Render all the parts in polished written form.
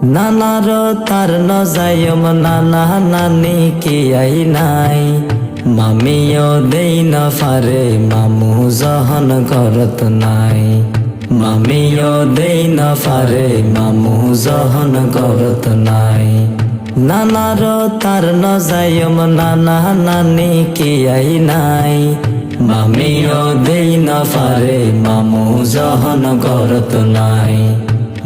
নানার তার নজায়ম নানা নানি কি আই নাই মামিও দেই না ফারে মামু জহন করত নাই মামিও দেই না ফারে মামু জহন করত নাই নানার তার নজায়ম নানা নানি কি আই নাই মামিও দেই না ফারে মামু জহন করত নাই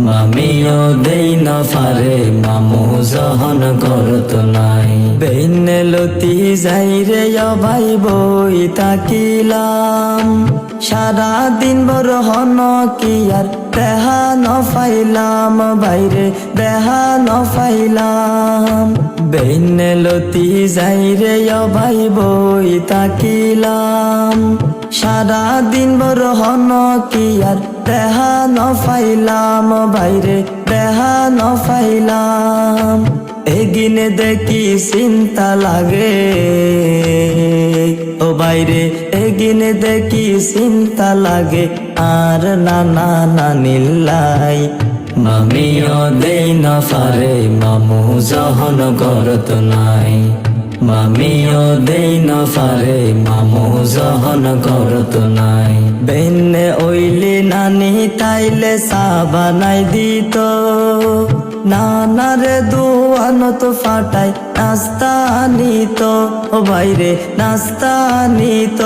মামিও দেই না ফারে মামু জহন করত নাই বেইনে লতি যাই রে ভাই বই তাকিলাম সারা দিন বড় হন কি আর দেহা ন ফাইলাম বাইরে দেহা ন ফাইলাম বেইনে লতি যাই রে ভাই বই তাকিলাম সারা দিন বড় হন কি আর দেহা ন ফাইলাম বাইরে দেহা ন ফাইলাম এগিনে দেখি চিন্তা লাগে ও বাইরে এগিনে দেখি চিন্তা লাগে আর নানা নানিল্লাই মামিও দেই না ফারে মামু জহন করত নাই মামিও দেই না ফারে মামু জহন করত নাই বেনে ওইলি নানি তাইলে চা বানাই দিত নানারে দুয়ান তো ফাটাই নাস্তা নিত ও বাইরে নাস্তা নিত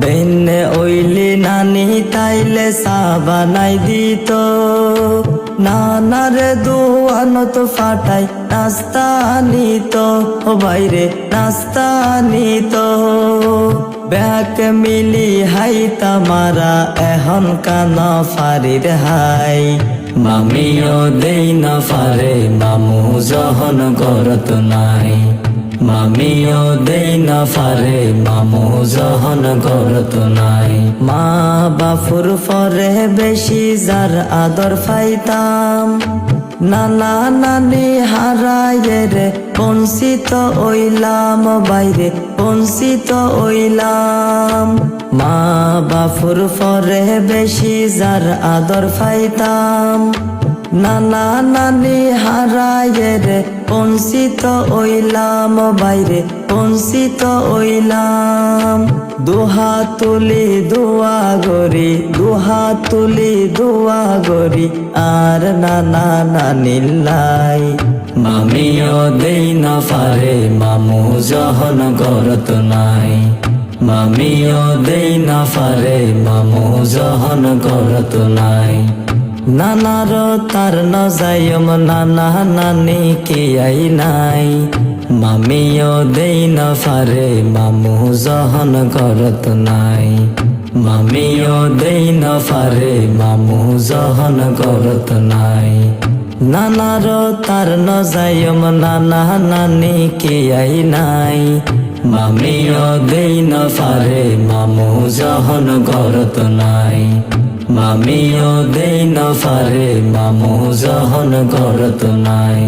বেনে ওইলি নানি তাইলে চা বানাই দিত নানারে দুয়ান তো ফাটাই নাস্তা নিত ও বাইরে নাস্তা নিত ব্যাক মিলি হাই তামারা এখন কানা ফারির হাই মামিও দেই না ফারে মামু জহন করত নাই মামিও দেই না ফারে মামু জহন করত নাই মা বাপুর ফরে বেশি যার আদর পাইতাম নানা নানি হারায়ে রে বঞ্চিত ওইলাম বাইরে বঞ্চিত ওইলাম মা বাপুর ফরে বেশি যার আদর পাইতাম নানা নানি হারায়ে রে বঞ্চিত ওইলাম বাইরে বঞ্চিত ওইলাম দুহাত তুলি দোয়া গরি দুহাত তুলি দোয়া গরি আর নানা নানিল্লাই মামিও দেই না ফারে মামু জহন করত নাই মামিও দেই না ফারে মামু জহন করত নাই নানার তার নজায়ম নানা নানি কি আই নাই মামিও দেই না ফারে মামু জহন করত নাই মামিও দেই না ফারে মামু জহন করত নাই নানার তার নজায়ম নানা নানি কি আই নাই মামিও দেই না ফারে মামু জহন করত নাই মামিও দেই না ফারে মামু জহন করত নাই।